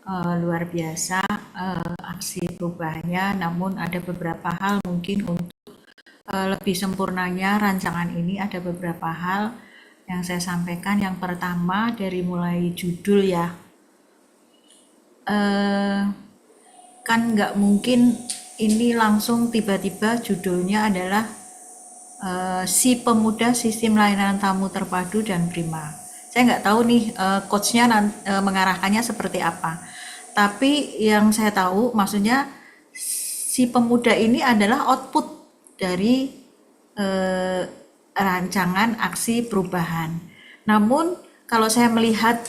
luar biasa aksi perubahannya, namun ada beberapa hal mungkin untuk lebih sempurnanya rancangan ini ada beberapa hal yang saya sampaikan. Yang pertama dari mulai judul ya, eh, kan nggak mungkin ini langsung tiba-tiba judulnya adalah si pemuda sistem layanan tamu terpadu dan prima. Saya nggak tahu nih coachnya mengarahkannya seperti apa. Tapi yang saya tahu maksudnya si pemuda ini adalah output dari eh, rancangan aksi perubahan. Namun kalau saya melihat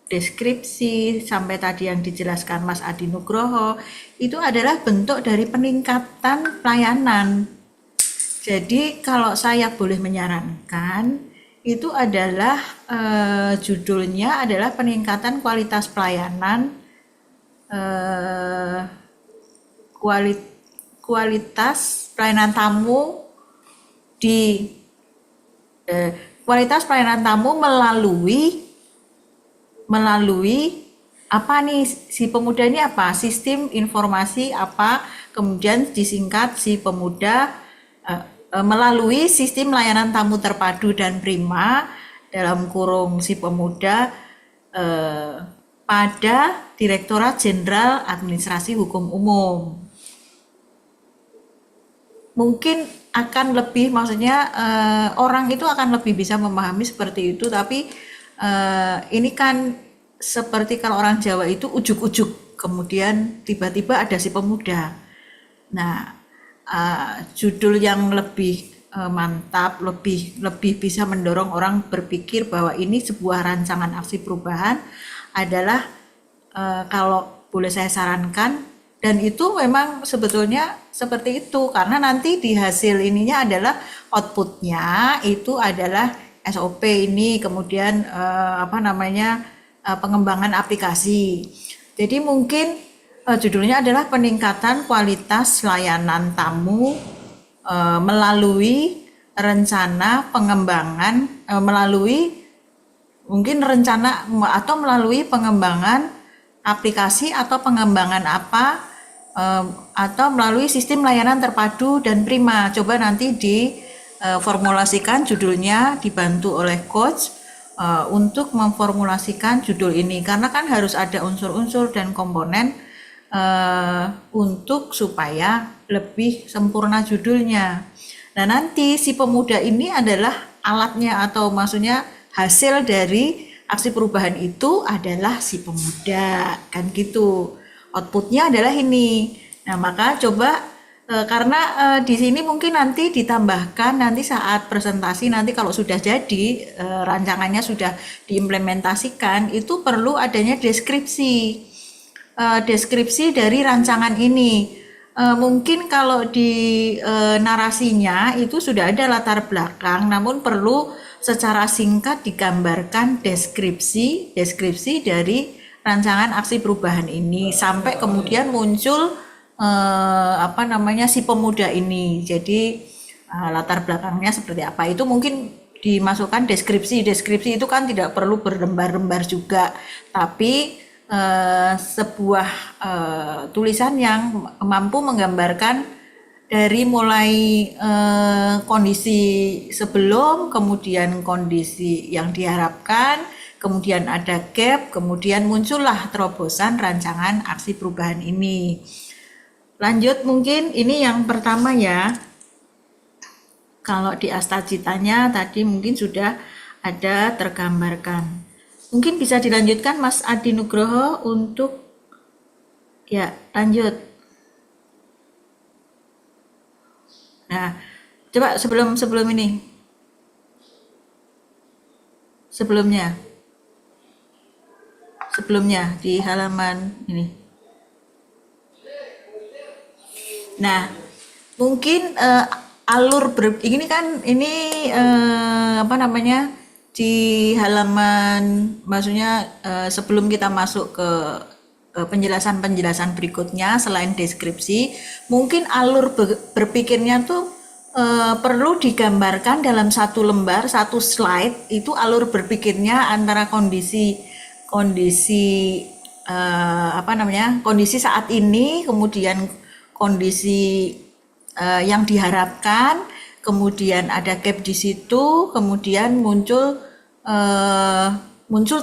deskripsi sampai tadi yang dijelaskan Mas Adi Nugroho, itu adalah bentuk dari peningkatan pelayanan. Jadi kalau saya boleh menyarankan, itu adalah judulnya adalah peningkatan kualitas pelayanan, eh, kualitas pelayanan tamu di kualitas pelayanan tamu melalui apa nih si pemuda ini apa sistem informasi apa, kemudian disingkat si pemuda melalui sistem layanan tamu terpadu dan prima dalam kurung si pemuda pada Direktorat Jenderal Administrasi Hukum Umum. Mungkin akan lebih maksudnya orang itu akan lebih bisa memahami seperti itu, tapi ini kan seperti kalau orang Jawa itu ujuk-ujuk kemudian tiba-tiba ada si pemuda. Nah, judul yang lebih mantap, lebih bisa mendorong orang berpikir bahwa ini sebuah rancangan aksi perubahan adalah kalau boleh saya sarankan, dan itu memang sebetulnya seperti itu karena nanti di hasil ininya adalah outputnya itu adalah SOP ini, kemudian pengembangan aplikasi. Jadi mungkin judulnya adalah peningkatan kualitas layanan tamu melalui rencana pengembangan melalui mungkin rencana atau melalui pengembangan aplikasi atau pengembangan apa atau melalui sistem layanan terpadu dan prima. Coba nanti diformulasikan judulnya dibantu oleh coach untuk memformulasikan judul ini karena kan harus ada unsur-unsur dan komponen untuk supaya lebih sempurna judulnya. Nah nanti si pemuda ini adalah alatnya atau maksudnya hasil dari aksi perubahan itu adalah si pemuda kan gitu. Outputnya adalah ini. Nah maka coba karena di sini mungkin nanti ditambahkan nanti saat presentasi nanti kalau sudah jadi rancangannya sudah diimplementasikan itu perlu adanya deskripsi dari rancangan ini. Mungkin kalau di narasinya itu sudah ada latar belakang, namun perlu secara singkat digambarkan deskripsi dari rancangan aksi perubahan ini sampai kemudian muncul si pemuda ini. Jadi latar belakangnya seperti apa itu mungkin dimasukkan deskripsi itu kan tidak perlu berlembar-lembar juga, tapi sebuah tulisan yang mampu menggambarkan dari mulai kondisi sebelum, kemudian kondisi yang diharapkan, kemudian ada gap, kemudian muncullah terobosan rancangan aksi perubahan ini. Lanjut mungkin ini yang pertama ya. Kalau di astagitanya tadi mungkin sudah ada tergambarkan. Mungkin bisa dilanjutkan Mas Adi Nugroho untuk ya lanjut. Nah, coba sebelum ini. Sebelumnya di halaman ini. Nah, mungkin ini kan ini di halaman maksudnya sebelum kita masuk ke penjelasan-penjelasan berikutnya selain deskripsi, mungkin alur berpikirnya tuh perlu digambarkan dalam satu lembar, satu slide itu alur berpikirnya antara kondisi kondisi saat ini, kemudian kondisi yang diharapkan, kemudian ada gap di situ, kemudian muncul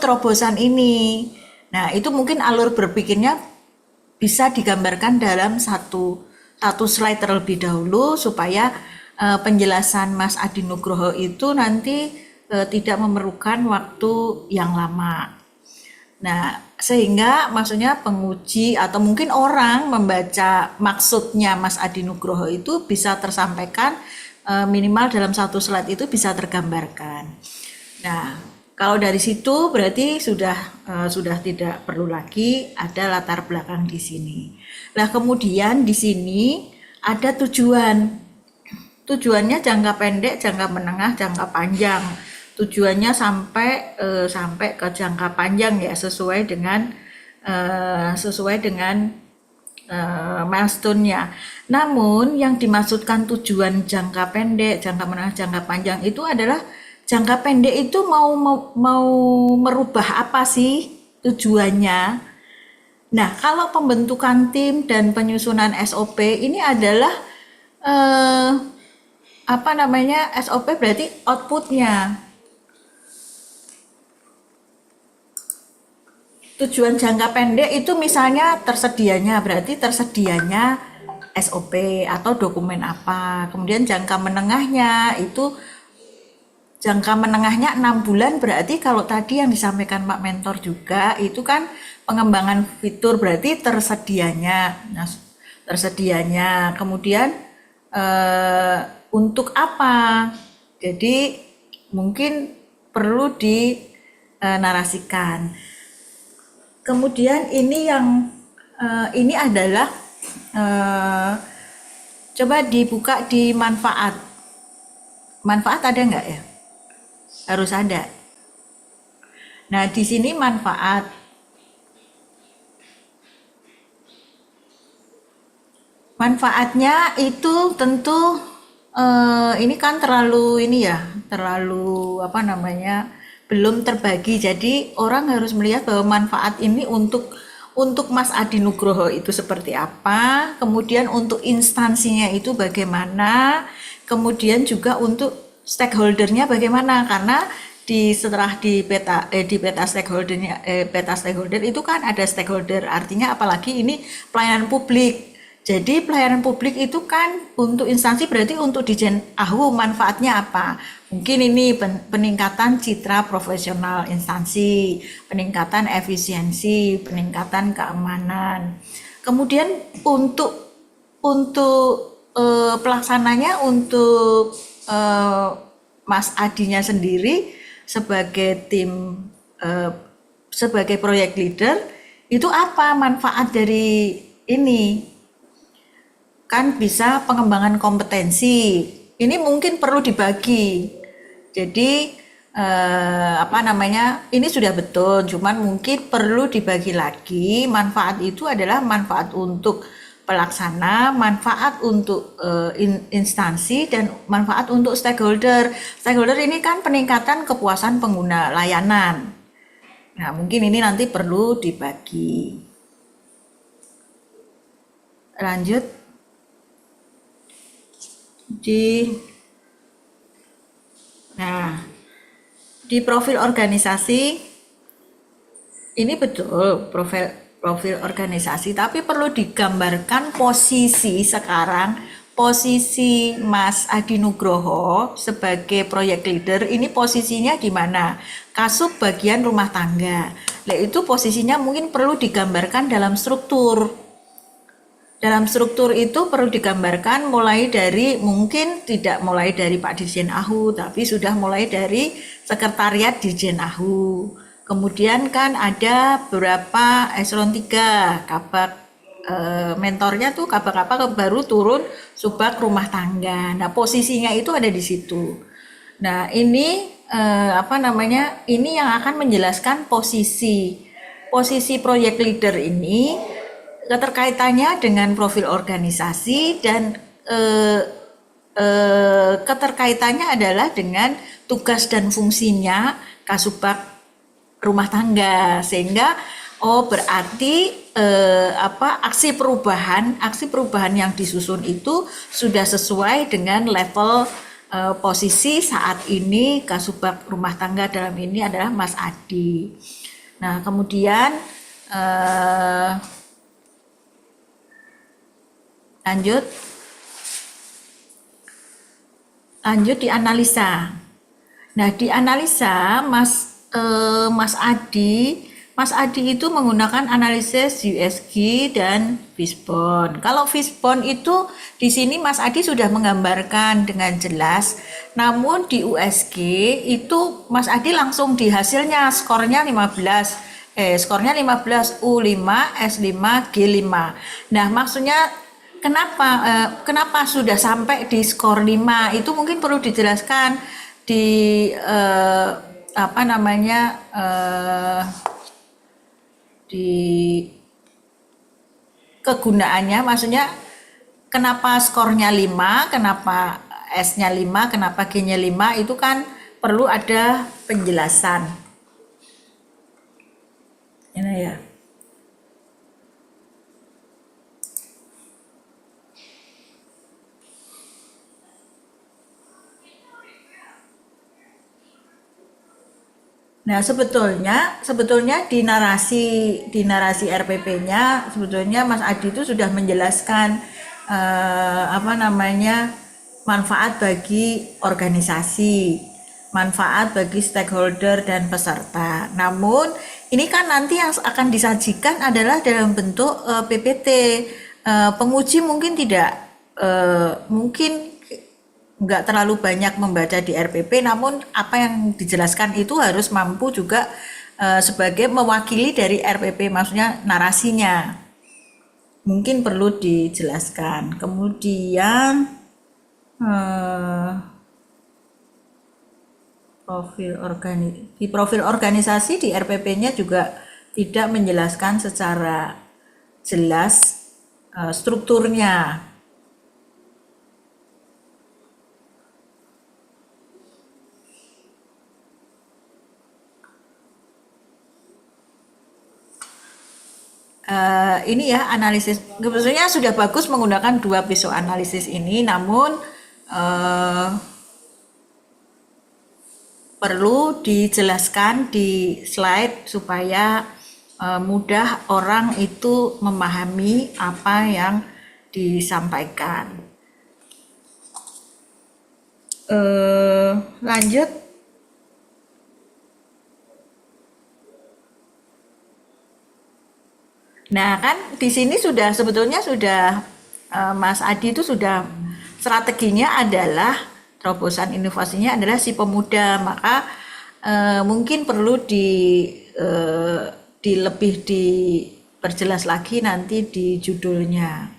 terobosan ini. Nah, itu mungkin alur berpikirnya bisa digambarkan dalam satu slide terlebih dahulu supaya penjelasan Mas Adi Nugroho itu nanti tidak memerlukan waktu yang lama. Nah, sehingga maksudnya penguji atau mungkin orang membaca maksudnya Mas Adi Nugroho itu bisa tersampaikan minimal dalam satu slide itu bisa tergambarkan. Nah, kalau dari situ berarti sudah tidak perlu lagi ada latar belakang di sini. Nah, kemudian di sini ada tujuan. Tujuannya jangka pendek, jangka menengah, jangka panjang. Tujuannya sampai ke jangka panjang ya, sesuai dengan milestone-nya. Namun yang dimaksudkan tujuan jangka pendek, jangka menengah, jangka panjang itu adalah jangka pendek itu mau merubah apa sih tujuannya? Nah, kalau pembentukan tim dan penyusunan SOP ini adalah SOP berarti outputnya. Tujuan jangka pendek itu misalnya berarti tersedianya SOP atau dokumen apa. Kemudian jangka menengahnya 6 bulan berarti kalau tadi yang disampaikan Pak Mentor juga itu kan pengembangan fitur berarti tersedianya. Nah, kemudian untuk apa? Jadi mungkin perlu dinarasikan. Kemudian ini adalah coba dibuka di manfaat. Manfaat ada nggak ya? Harus ada. Nah, di sini manfaat. Manfaatnya itu tentu ini kan terlalu belum terbagi. Jadi orang harus melihat bahwa manfaat ini untuk Mas Adi Nugroho itu seperti apa, kemudian untuk instansinya itu bagaimana, kemudian juga untuk stakeholdernya bagaimana, karena setelah di peta stakeholder itu kan ada stakeholder, artinya apalagi ini pelayanan publik. Jadi pelayanan publik itu kan untuk instansi berarti untuk Ditjen AHU manfaatnya apa? Mungkin ini peningkatan citra profesional instansi, peningkatan efisiensi, peningkatan keamanan. Kemudian untuk pelaksananya untuk Mas Adinya sendiri sebagai tim sebagai project leader itu apa manfaat dari ini? Kan bisa pengembangan kompetensi. Ini mungkin perlu dibagi. Jadi ini sudah betul, cuman mungkin perlu dibagi lagi. Manfaat itu adalah manfaat untuk pelaksana, manfaat untuk instansi, dan manfaat untuk stakeholder. Stakeholder ini kan peningkatan kepuasan pengguna layanan. Nah, mungkin ini nanti perlu dibagi. Lanjut. Di profil organisasi ini betul profil organisasi, tapi perlu digambarkan posisi sekarang, posisi Mas Adi Nugroho sebagai project leader ini posisinya di mana? Kasub bagian rumah tangga. Nah, itu posisinya mungkin perlu digambarkan dalam struktur. Dalam struktur itu perlu digambarkan mungkin tidak mulai dari Pak Dirjen AHU, tapi sudah mulai dari Sekretariat Dirjen AHU. Kemudian kan ada beberapa eselon 3, kabak mentornya tuh kabak-kabak baru turun subak rumah tangga. Nah, posisinya itu ada di situ. Nah, ini ini yang akan menjelaskan posisi project leader ini, keterkaitannya dengan profil organisasi, dan keterkaitannya adalah dengan tugas dan fungsinya Kasubag rumah tangga, sehingga Oh, berarti aksi perubahan yang disusun itu sudah sesuai dengan level posisi saat ini Kasubag rumah tangga dalam ini adalah Mas Adi. Nah, kemudian eh, lanjut lanjut dianalisa. Nah, di analisa Mas Adi itu menggunakan analisis USG dan Fishbone. Kalau Fishbone itu di sini Mas Adi sudah menggambarkan dengan jelas. Namun di USG itu Mas Adi langsung di hasilnya skornya 15. Skornya 15 U5, S5, G5. Nah, maksudnya kenapa sudah sampai di skor 5 itu mungkin perlu dijelaskan di apa namanya di kegunaannya, maksudnya kenapa skornya 5, kenapa S-nya 5, kenapa G-nya 5, itu kan perlu ada penjelasan. Ini ya. Nah, sebetulnya di narasi RPP-nya sebetulnya Mas Adi itu sudah menjelaskan apa namanya manfaat bagi organisasi, manfaat bagi stakeholder dan peserta. Namun ini kan nanti yang akan disajikan adalah dalam bentuk PPT. Penguji mungkin tidak mungkin nggak terlalu banyak membaca di RPP, namun apa yang dijelaskan itu harus mampu juga sebagai mewakili dari RPP, maksudnya narasinya mungkin perlu dijelaskan. Kemudian eh, di profil organisasi di RPP-nya juga tidak menjelaskan secara jelas strukturnya. Ini ya analisis sebetulnya sudah bagus menggunakan dua pisau analisis ini, namun perlu dijelaskan di slide supaya mudah orang itu memahami apa yang disampaikan. Lanjut. Nah, kan di sini sebetulnya sudah Mas Adi itu sudah strateginya adalah terobosan inovasinya adalah si pemuda, maka mungkin perlu eh, lebih diperjelas lagi nanti di judulnya.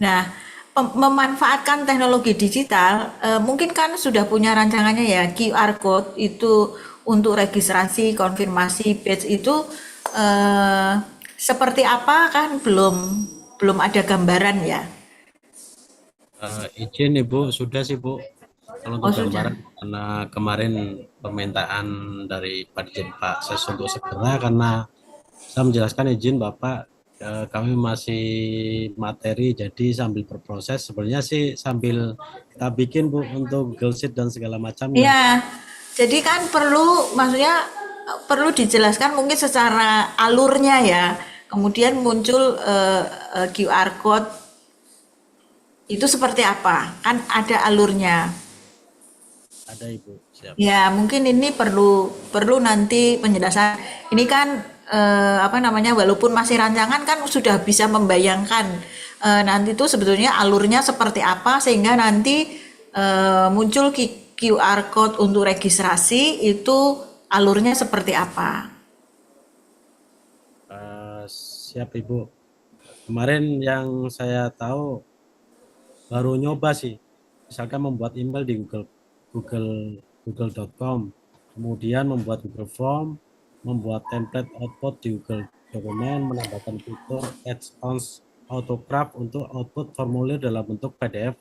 Nah, memanfaatkan teknologi digital, mungkin kan sudah punya rancangannya ya, QR code itu untuk registrasi, konfirmasi badge itu eh, seperti apa kan belum ada gambaran ya. Izin Ibu, sudah sih Bu. Kalau Oh untuk sudah. gambaran, karena kemarin permintaan dari Pak Dirjen Pak Ses untuk segera, karena saya menjelaskan izin Bapak, kami masih materi, jadi sambil berproses. Sebenarnya sih sambil kita bikin Bu untuk Google Sheet dan segala macamnya. Iya, jadi kan maksudnya perlu dijelaskan mungkin secara alurnya ya. Kemudian muncul QR code itu seperti apa? Kan ada alurnya. Ada Ibu, siap. Ya, mungkin ini perlu nanti penjelasan. Ini kan apa namanya, walaupun masih rancangan kan sudah bisa membayangkan nanti itu sebetulnya alurnya seperti apa sehingga nanti muncul QR code untuk registrasi itu alurnya seperti apa. Siap Ibu. Kemarin yang saya tahu baru nyoba sih, misalkan membuat email di Google Google.com, kemudian membuat Google Form, membuat template output di Google Dokumen, menambahkan fitur Add-ons Autograph untuk output formulir dalam bentuk PDF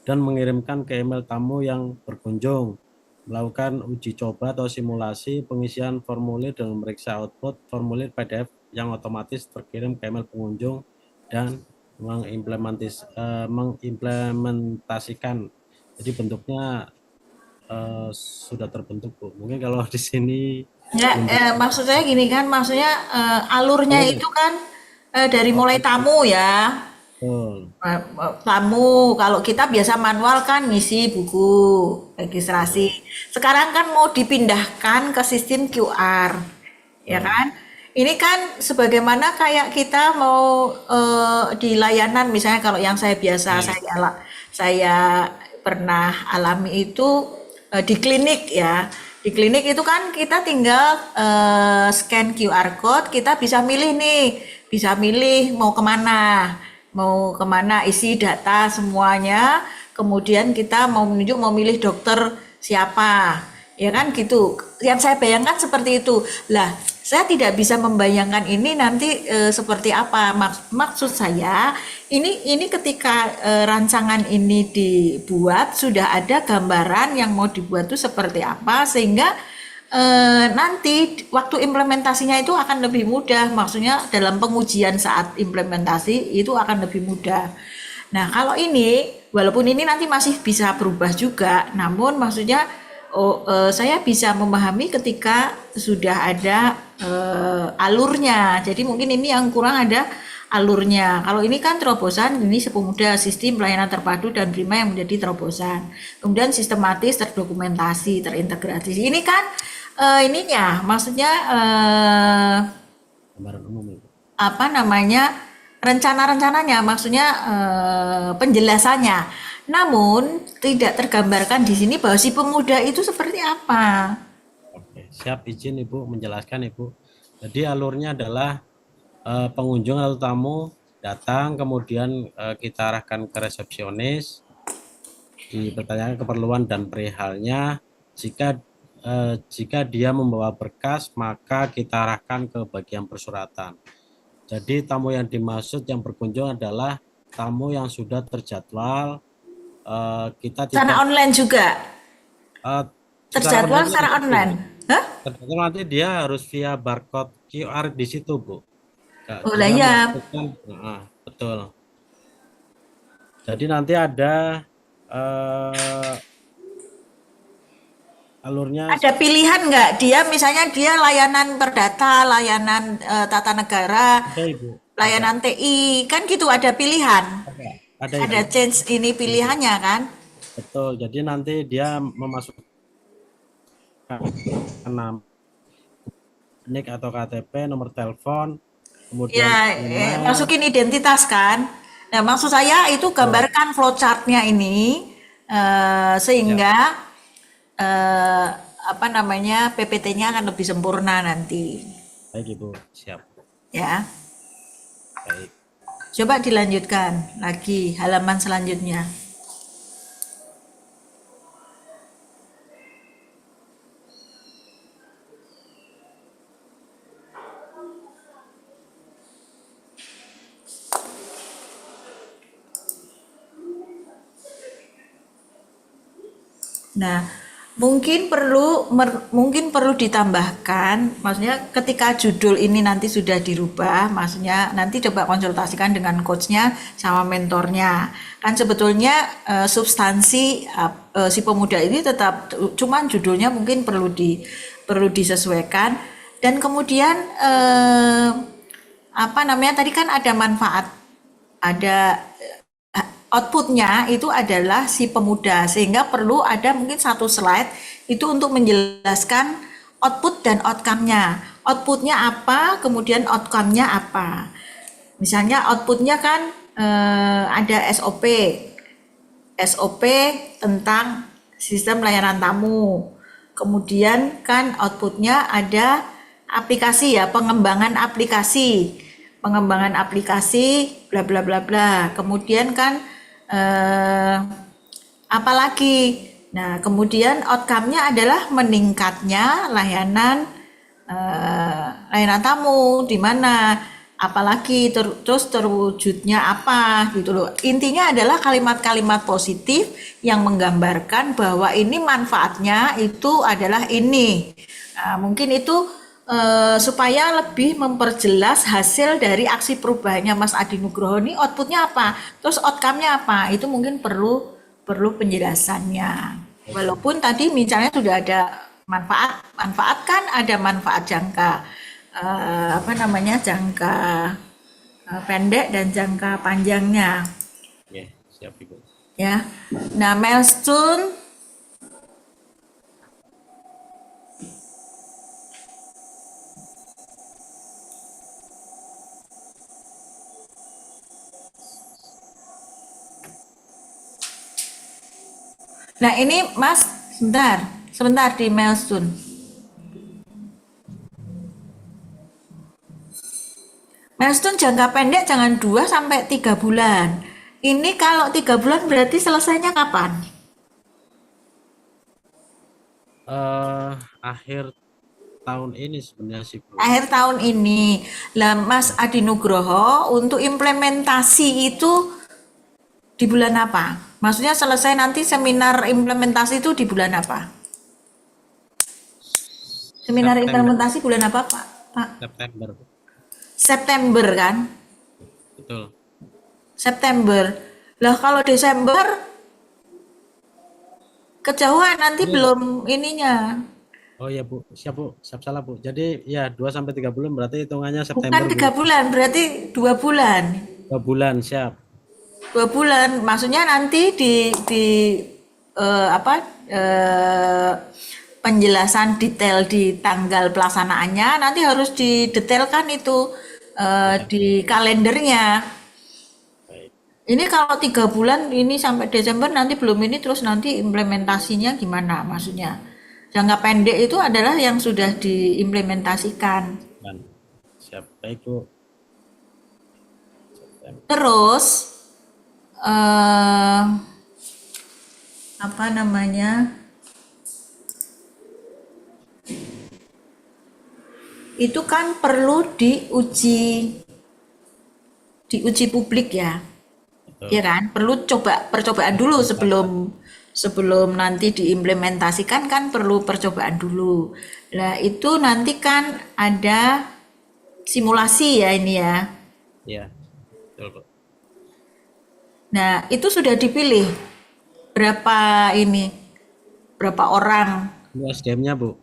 dan mengirimkan ke email tamu yang berkunjung, melakukan uji coba atau simulasi pengisian formulir dan memeriksa output formulir PDF yang otomatis terkirim ke email pengunjung dan mengimplementasikan. Jadi bentuknya sudah terbentuk, Bu. Mungkin kalau di sini Ya, belum bisa. maksud saya gini kan, maksudnya alurnya Alur. itu kan dari Oh, mulai tamu ya. betul. Tamu, kalau kita biasa manual kan ngisi buku registrasi. Betul. Sekarang kan mau dipindahkan ke sistem QR, ya Betul. kan? Ini kan sebagaimana kayak kita mau di layanan, misalnya kalau yang saya biasa Ya. saya pernah alami itu di klinik ya. Di klinik itu kan kita tinggal scan QR code, kita bisa milih nih, bisa milih mau kemana isi data semuanya, kemudian kita mau menunjuk mau milih dokter siapa, ya kan gitu. Yang saya bayangkan seperti itu. Lah, saya tidak bisa membayangkan ini nanti seperti apa. Maksud saya, ini ketika rancangan ini dibuat sudah ada gambaran yang mau dibuat itu seperti apa, sehingga nanti waktu implementasinya itu akan lebih mudah, maksudnya dalam pengujian saat implementasi itu akan lebih mudah. Nah, kalau ini walaupun ini nanti masih bisa berubah juga, namun maksudnya saya bisa memahami ketika sudah ada alurnya. Jadi mungkin ini yang kurang ada alurnya. Kalau ini kan terobosan, ini sepemuda sistem pelayanan terpadu dan prima yang menjadi terobosan. Kemudian sistematis, terdokumentasi, terintegrasi. Ini kan ininya, maksudnya Gambaran umum itu. apa namanya rencana-rencananya, maksudnya penjelasannya. Namun tidak tergambarkan di sini bahwa si pemuda itu seperti apa. Oke, siap, izin Ibu menjelaskan, Ibu. Jadi alurnya adalah pengunjung atau tamu datang, kemudian kita arahkan ke resepsionis, dipertanyakan keperluan dan perihalnya. Jika dia membawa berkas, maka kita arahkan ke bagian persuratan. Jadi tamu yang dimaksud yang berkunjung adalah tamu yang sudah terjadwal. Kita Secara tidak online juga, eh, secara terjadwal online-nya secara di situ, online. Bu. Hah? Ternyata nanti dia harus via barcode QR di situ, Bu. Oh lah Dia ya, melakukan, betul. Jadi nanti ada eh, alurnya. ada pilihan nggak? Dia misalnya dia layanan perdata, layanan tata negara, Ada, Ibu. Ada. layanan TI, kan gitu ada pilihan. Ada. Ada, Ibu. Ada change ini pilihannya kan? Betul. Jadi nanti dia memasukkan nama NIK atau KTP, nomor telepon, kemudian Ya, email. masukin identitas kan. Nah, maksud saya itu Betul. gambarkan flowchartnya ini Ya, sehingga eh, apa namanya PPT-nya akan lebih sempurna nanti. baik, Ibu. Siap. Ya, Baik. coba dilanjutkan lagi halaman selanjutnya. Nah, mungkin perlu ditambahkan, maksudnya ketika judul ini nanti sudah dirubah, maksudnya nanti coba konsultasikan dengan coachnya sama mentornya. Kan sebetulnya substansi si pemuda ini tetap, cuman judulnya mungkin perlu disesuaikan. Dan kemudian apa namanya tadi kan ada manfaat, ada outputnya itu adalah si pemuda, sehingga perlu ada mungkin satu slide itu untuk menjelaskan output dan outcome-nya. Outputnya apa, kemudian outcome-nya apa. Misalnya outputnya kan ada SOP tentang sistem layanan tamu. Kemudian kan outputnya ada aplikasi ya, pengembangan aplikasi, bla bla bla bla. Kemudian kan apalagi, nah kemudian outcome-nya adalah meningkatnya layanan layanan tamu, di mana apalagi terus terwujudnya apa gitu loh. Intinya adalah kalimat-kalimat positif yang menggambarkan bahwa ini manfaatnya itu adalah ini. Nah, mungkin itu supaya lebih memperjelas hasil dari aksi perubahannya Mas Adi Nugroho ini outputnya apa, terus outcome-nya apa, itu mungkin perlu penjelasannya. Walaupun tadi misalnya sudah ada manfaat kan ada manfaat jangka jangka pendek dan jangka panjangnya Ya, siap Ibu. ya. Nah, milestone nah ini Mas sebentar di milestone. Milestone jangka pendek jangan 2 sampai 3 bulan. Ini kalau 3 bulan berarti selesainya kapan? Akhir tahun ini sebenarnya sih Bu. Akhir tahun ini. Lah Mas Adi Nugroho untuk implementasi itu di bulan apa? Maksudnya selesai nanti seminar implementasi itu di bulan apa? Seminar September, implementasi bulan apa Pak? Pak? September Bu. September kan? Betul. September. Lah kalau Desember kejauhan nanti Ini, belum ininya. oh ya Bu, siap Bu, siap salah Bu. Jadi ya 2 sampai 3 bulan berarti hitungannya Bukan September Bu. 3 bulan, berarti 2 bulan. 2 bulan siap. 2 bulan, maksudnya nanti di apa penjelasan detail di tanggal pelaksanaannya nanti harus didetailkan itu di kalendernya. Baik. Ini kalau 3 bulan ini sampai Desember nanti belum ini terus nanti implementasinya gimana maksudnya? Jangka pendek itu adalah yang sudah diimplementasikan. Dan siap baik Bu. September. Terus eh apa namanya? Itu kan perlu diuji publik ya. Betul. Ya kan? Perlu percobaan dulu sebelum nanti diimplementasikan kan perlu percobaan dulu. Nah, itu nanti kan ada simulasi ya ini ya. Iya. Betul Bu. Nah, itu sudah dipilih berapa orang? Untuk SDM-nya Bu.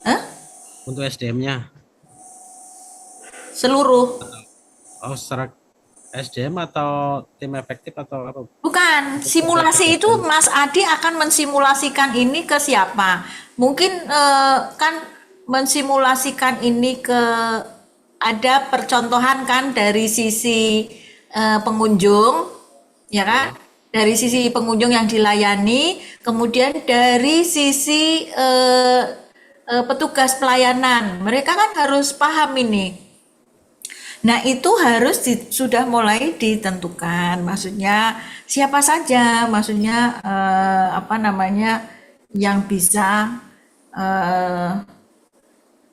Hah? Untuk SDM-nya. Seluruh. Oh, secara SDM atau tim efektif atau apa? Bukan, simulasi itu Mas Adi akan mensimulasikan ini ke siapa? Mungkin kan mensimulasikan ini ke ada percontohan kan dari sisi pengunjung, ya kan? Dari sisi pengunjung yang dilayani, kemudian dari sisi petugas pelayanan. Mereka kan harus paham ini. Nah, itu harus sudah mulai ditentukan. Maksudnya siapa saja, maksudnya yang bisa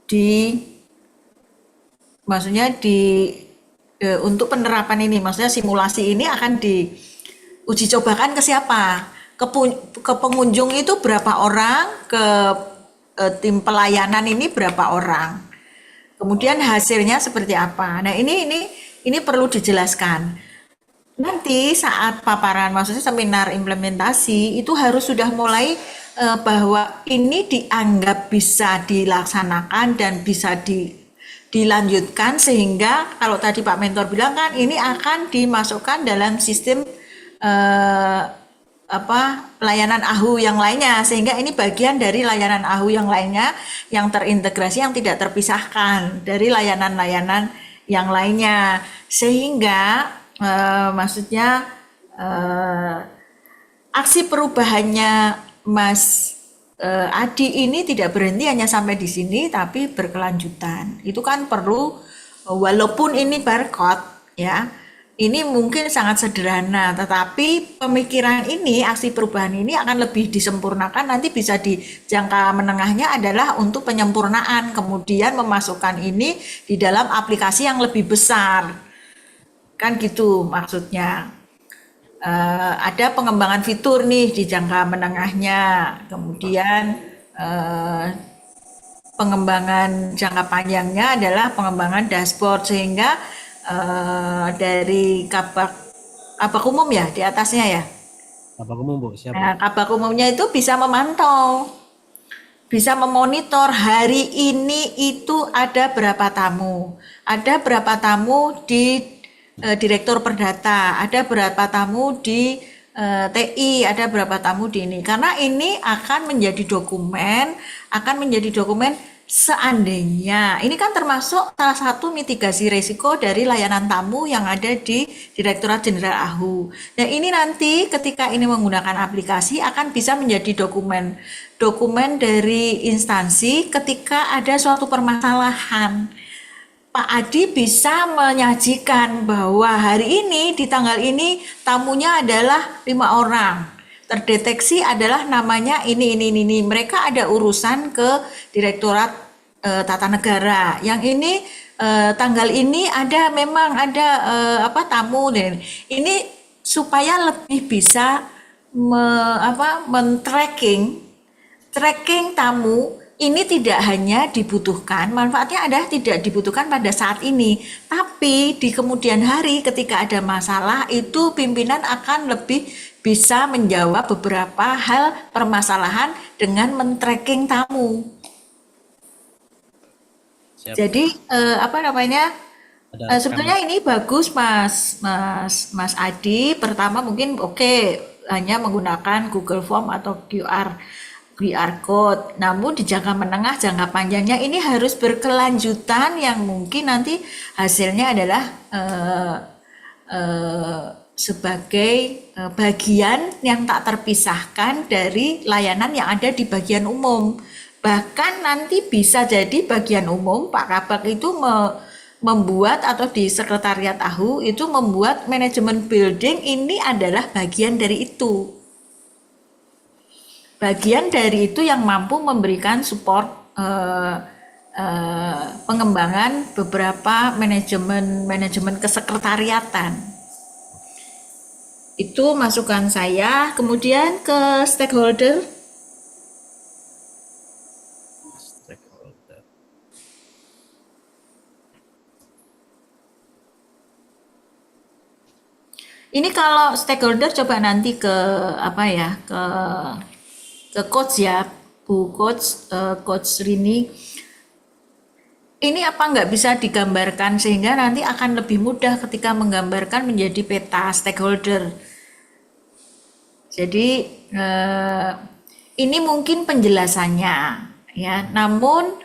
di maksudnya untuk penerapan ini, maksudnya simulasi ini akan diuji cobakan ke siapa? Ke pengunjung itu berapa orang, ke tim pelayanan ini berapa orang. Kemudian hasilnya seperti apa? Nah, ini perlu dijelaskan. Nanti saat paparan, maksudnya seminar implementasi itu harus sudah mulai bahwa ini dianggap bisa dilaksanakan dan bisa dilanjutkan sehingga kalau tadi Pak Mentor bilang kan ini akan dimasukkan dalam sistem pelayanan AHU yang lainnya sehingga ini bagian dari layanan AHU yang lainnya yang terintegrasi yang tidak terpisahkan dari layanan-layanan yang lainnya sehingga maksudnya aksi perubahannya Mas Adi ini tidak berhenti hanya sampai di sini tapi berkelanjutan. Itu kan perlu walaupun ini barcode ya Ini mungkin sangat sederhana, tetapi pemikiran ini, aksi perubahan ini akan lebih disempurnakan, nanti bisa di jangka menengahnya adalah untuk penyempurnaan, kemudian memasukkan ini di dalam aplikasi yang lebih besar. Kan gitu maksudnya. Ada pengembangan fitur nih di jangka menengahnya, kemudian pengembangan jangka panjangnya adalah pengembangan dashboard, sehingga dari kabak umum ya di atasnya ya. Apa kamu Bu? Siap Bu? Nah, kabak umumnya itu bisa memantau, bisa memonitor hari ini itu ada berapa tamu, ada berapa tamu di direktur perdata, ada berapa tamu di TI, ada berapa tamu di ini. Karena ini akan menjadi dokumen seandainya. Ini kan termasuk salah satu mitigasi risiko dari layanan tamu yang ada di Direktorat Jenderal AHU. Nah, ini nanti ketika ini menggunakan aplikasi akan bisa menjadi dokumen dari instansi ketika ada suatu permasalahan. Pak Adi bisa menyajikan bahwa hari ini di tanggal ini tamunya adalah 5 orang. Terdeteksi adalah namanya ini. Mereka ada urusan ke Direktorat Tata Negara. Yang ini tanggal ini memang ada tamu, dan ini supaya lebih bisa tracking tamu. Ini tidak hanya dibutuhkan, manfaatnya adalah tidak dibutuhkan pada saat ini, tapi di kemudian hari ketika ada masalah itu pimpinan akan lebih bisa menjawab beberapa hal permasalahan dengan men-tracking tamu. Siap. Jadi Ada sebetulnya ini bagus Mas Adi. Pertama mungkin hanya menggunakan Google Form atau QR code. Namun di jangka menengah, jangka panjangnya ini harus berkelanjutan yang mungkin nanti hasilnya adalah sebagai bagian yang tak terpisahkan dari layanan yang ada di bagian umum. Bahkan nanti bisa jadi bagian umum Pak Kabak itu membuat, atau di Sekretariat AHU itu membuat manajemen building, ini adalah bagian dari itu. Bagian dari itu yang mampu memberikan support pengembangan beberapa manajemen kesekretariatan. Itu masukan saya. Kemudian ke stakeholder. Ini kalau stakeholder coba nanti ke coach ya, Bu Coach, Coach Rini. Ini apa nggak bisa digambarkan sehingga nanti akan lebih mudah ketika menggambarkan menjadi peta stakeholder. Jadi ini mungkin penjelasannya ya, namun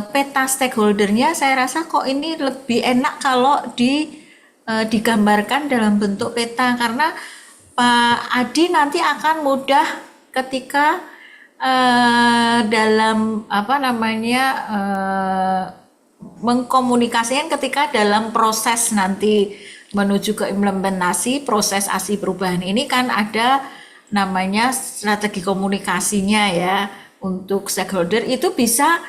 peta stakeholdernya saya rasa kok ini lebih enak kalau digambarkan dalam bentuk peta, karena Pak Adi nanti akan mudah ketika dalam mengkomunikasikan ketika dalam proses nanti menuju ke implementasi proses aksi perubahan ini, kan ada namanya strategi komunikasinya ya untuk stakeholder. Itu bisa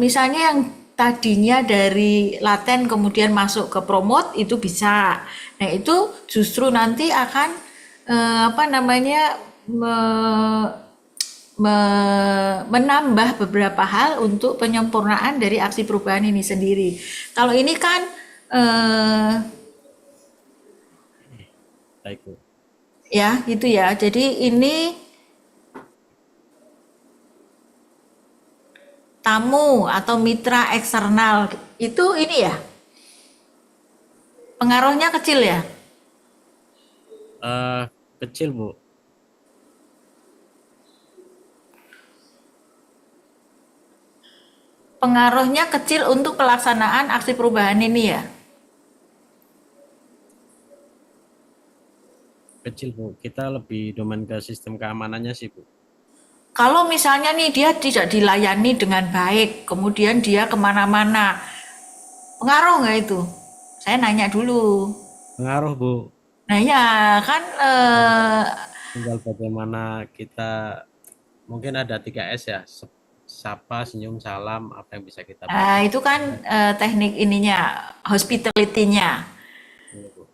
misalnya yang tadinya dari laten kemudian masuk ke promote, itu bisa. Nah, itu justru nanti akan menambah beberapa hal untuk penyempurnaan dari aksi perubahan ini sendiri. Kalau ini kan Baik, Bu. ya gitu ya. Jadi ini tamu atau mitra eksternal itu ini ya, pengaruhnya kecil ya. Kecil, Bu. Pengaruhnya kecil untuk pelaksanaan aksi perubahan ini ya. Kecil, Bu. Kita lebih domain ke sistem keamanannya sih, Bu. Kalau misalnya nih dia tidak dilayani dengan baik, kemudian dia kemana-mana, pengaruh nggak itu? Saya nanya dulu. Pengaruh Bu. Nah ya kan Tinggal bagaimana kita, mungkin ada 3S ya, sapa, senyum, salam, apa yang bisa kita berikan. itu kan teknik ininya, hospitality-nya. Iya, Bu.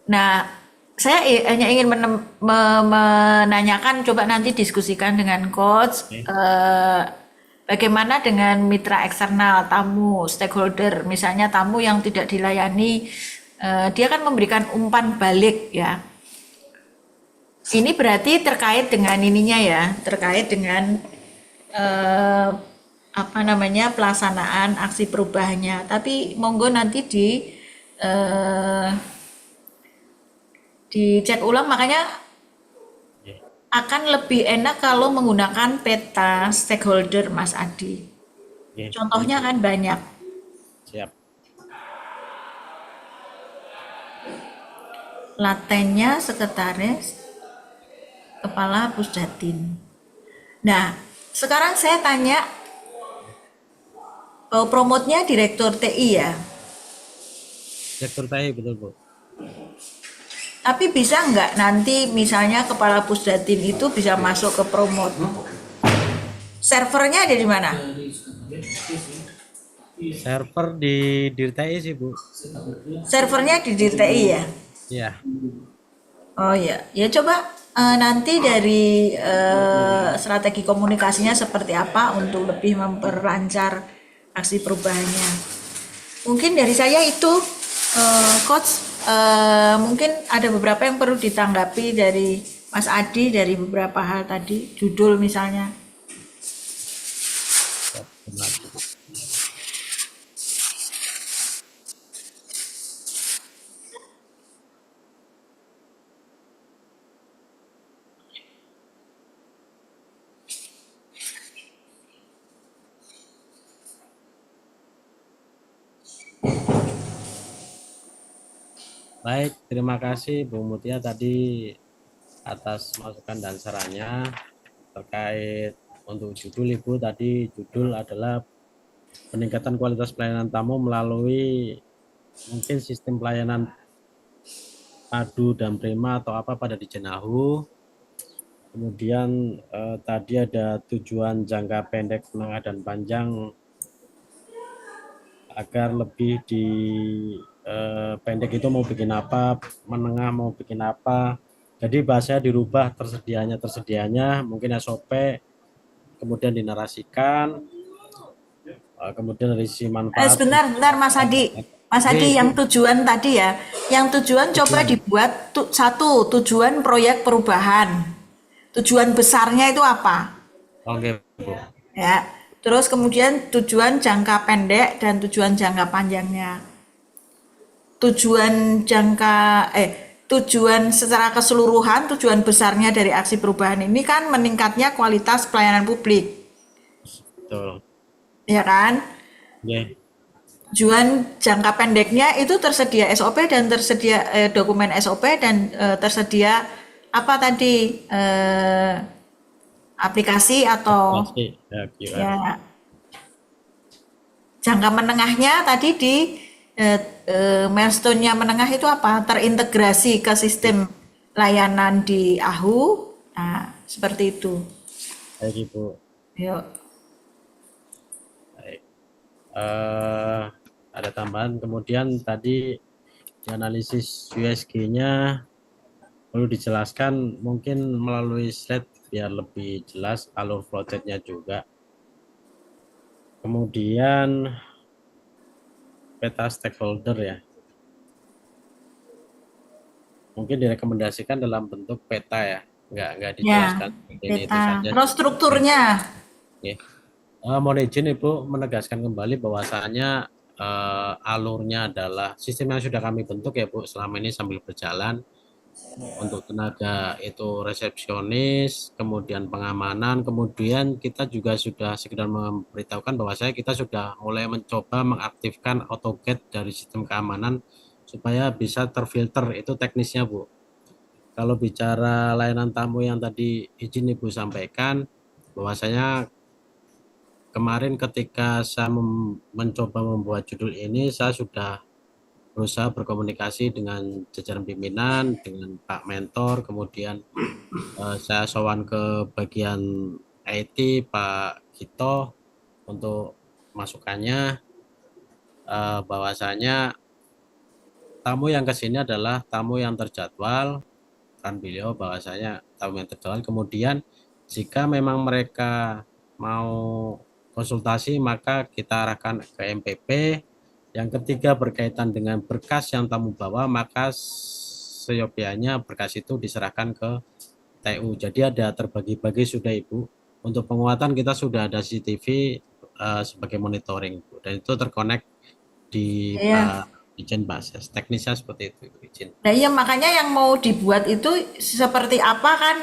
Nah, saya hanya ingin menanyakan, coba nanti diskusikan dengan coach, Oke. bagaimana dengan mitra eksternal, tamu, stakeholder, misalnya tamu yang tidak dilayani, dia kan memberikan umpan balik ya. Ini berarti terkait dengan ininya ya, terkait dengan eh, apa namanya pelaksanaan aksi perubahannya. Tapi monggo nanti eh, dicek ulang, makanya Oke. akan lebih enak kalau menggunakan peta stakeholder Mas Adi. Oke, baik Contohnya Bu. kan banyak. Siap. Latennya sekretaris kepala Pusdatin. Nah, sekarang saya tanya, promotnya direktur TI ya. Direktur TI, betul Bu. Tapi bisa nggak nanti misalnya kepala Pusdatin itu bisa masuk ke promot? Servernya ada di mana? Server di DIRTI sih Bu. Servernya di DTI ya? Iya. Oh ya, ya coba nanti dari strategi komunikasinya seperti apa untuk lebih memperlancar aksi perubahannya. Mungkin dari saya itu, Coach, mungkin ada beberapa yang perlu ditanggapi dari Mas Adi dari beberapa hal tadi, judul misalnya. Siap. Benar. Baik, terima kasih Bu Mutia tadi atas masukan dan sarannya terkait untuk judul Ibu. Tadi judul adalah peningkatan kualitas pelayanan tamu melalui mungkin sistem pelayanan padu dan prima atau apa pada di Jenahu. Kemudian tadi ada tujuan jangka pendek, menengah dan panjang agar lebih di pendek itu mau bikin apa, menengah mau bikin apa. Jadi bahasanya dirubah, tersedianya mungkin SOP, kemudian dinarasikan, kemudian dari sisi manfaat. Sebentar, bentar Mas Adi. Mas Adi, Oke, yang tujuan tadi ya, yang tujuan coba tujuan. dibuat satu tujuan proyek perubahan. Tujuan besarnya itu apa? Oke, Bu. Ya. Terus kemudian tujuan jangka pendek dan tujuan jangka panjangnya. Tujuan jangka tujuan secara keseluruhan, tujuan besarnya dari aksi perubahan ini kan meningkatnya kualitas pelayanan publik, Betul. ya kan? Oke. Tujuan jangka pendeknya itu tersedia SOP dan tersedia dokumen SOP dan tersedia apa tadi aplikasi atau Aplikasi ya, QR. ya. Jangka menengahnya tadi di milestone-nya menengah itu apa? Terintegrasi ke sistem layanan di AHU. Nah, seperti itu. Baik, Ibu. Yuk. Baik. Ada tambahan, kemudian tadi di analisis USG-nya perlu dijelaskan mungkin melalui slide biar lebih jelas alur flowchart-nya juga. Kemudian peta stakeholder ya. Mungkin direkomendasikan dalam bentuk peta ya. Nggak Ya, dijelaskan ini itu peta. saja. Terus strukturnya. Oke. Mohon izin Ibu menegaskan kembali bahwasanya alurnya adalah sistem yang sudah kami bentuk ya Bu selama ini sambil berjalan. Untuk tenaga itu resepsionis, kemudian pengamanan, kemudian kita juga sudah sekedar memberitahukan bahwa kita sudah mulai mencoba mengaktifkan AutoGate dari sistem keamanan supaya bisa terfilter, itu teknisnya Bu. Kalau bicara layanan tamu yang tadi izin Ibu sampaikan, bahwasanya kemarin ketika saya mencoba membuat judul ini, saya sudah berusaha berkomunikasi dengan jajaran pimpinan, dengan Pak Mentor, kemudian saya sowan ke bagian IT Pak Gito untuk masukannya, bahwasanya tamu yang ke sini adalah tamu yang terjadwal, kan beliau bahwasanya tamu yang terjadwal. Kemudian jika memang mereka mau konsultasi maka kita arahkan ke MPP. Yang ketiga berkaitan dengan berkas yang tamu bawa maka seyogyanya berkas itu diserahkan ke TU. Jadi ada terbagi-bagi sudah Ibu. Untuk penguatan kita sudah ada CCTV sebagai monitoring Bu. Dan itu terkonek di Iya. izin basis. Teknisnya seperti itu Ibu, izin. Nah, iya makanya yang mau dibuat itu seperti apa kan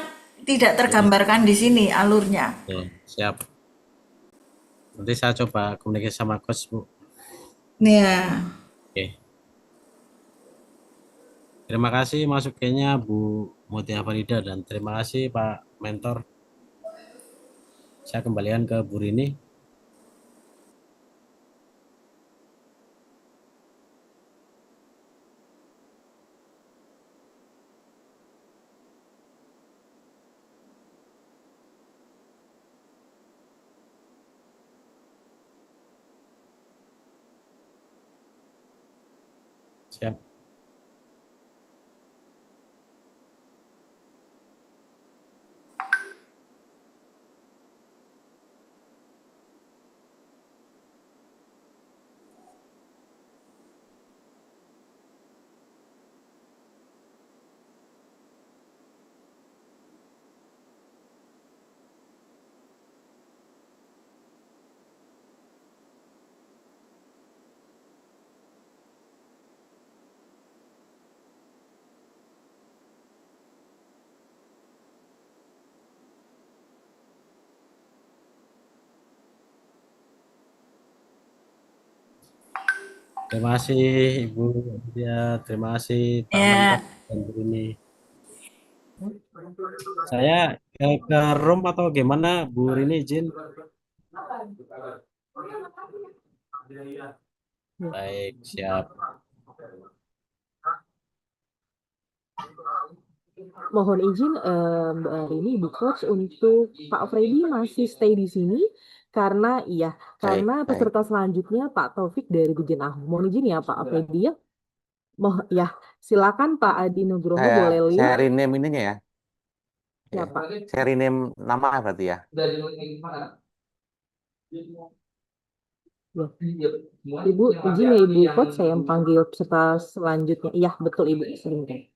tidak Ya, tergambarkan di sini alurnya. ya, siap. Nanti saya coba komunikasi sama Coach Bu. Iya. Oke. Terima kasih masukannya Bu Mutia Farida dan terima kasih Pak Mentor. Saya kembalikan ke Bu Rini. Siap. Terima kasih Ibu Mutia. Terima kasih Pak Mentor Ya. dan Bu Rini. Saya ke room atau gimana Bu Rini izin? Baik, siap. Mohon izin Mbak Rini, Bu Coach, untuk Pak Freddy masih stay di sini karena Baik, karena baik. peserta selanjutnya Pak Taufik dari Dirjen Ahu. Mohon izin ya Pak Freddy ya. Ya, silakan Pak Adi Nugroho boleh Saya link. rename ininya ya. Ya Ya. Pak. Saya rename nama berarti ya. Ya. Ibu izin ya Ibu Coach, saya yang panggil peserta selanjutnya. Iya betul Ibu. Sebentar.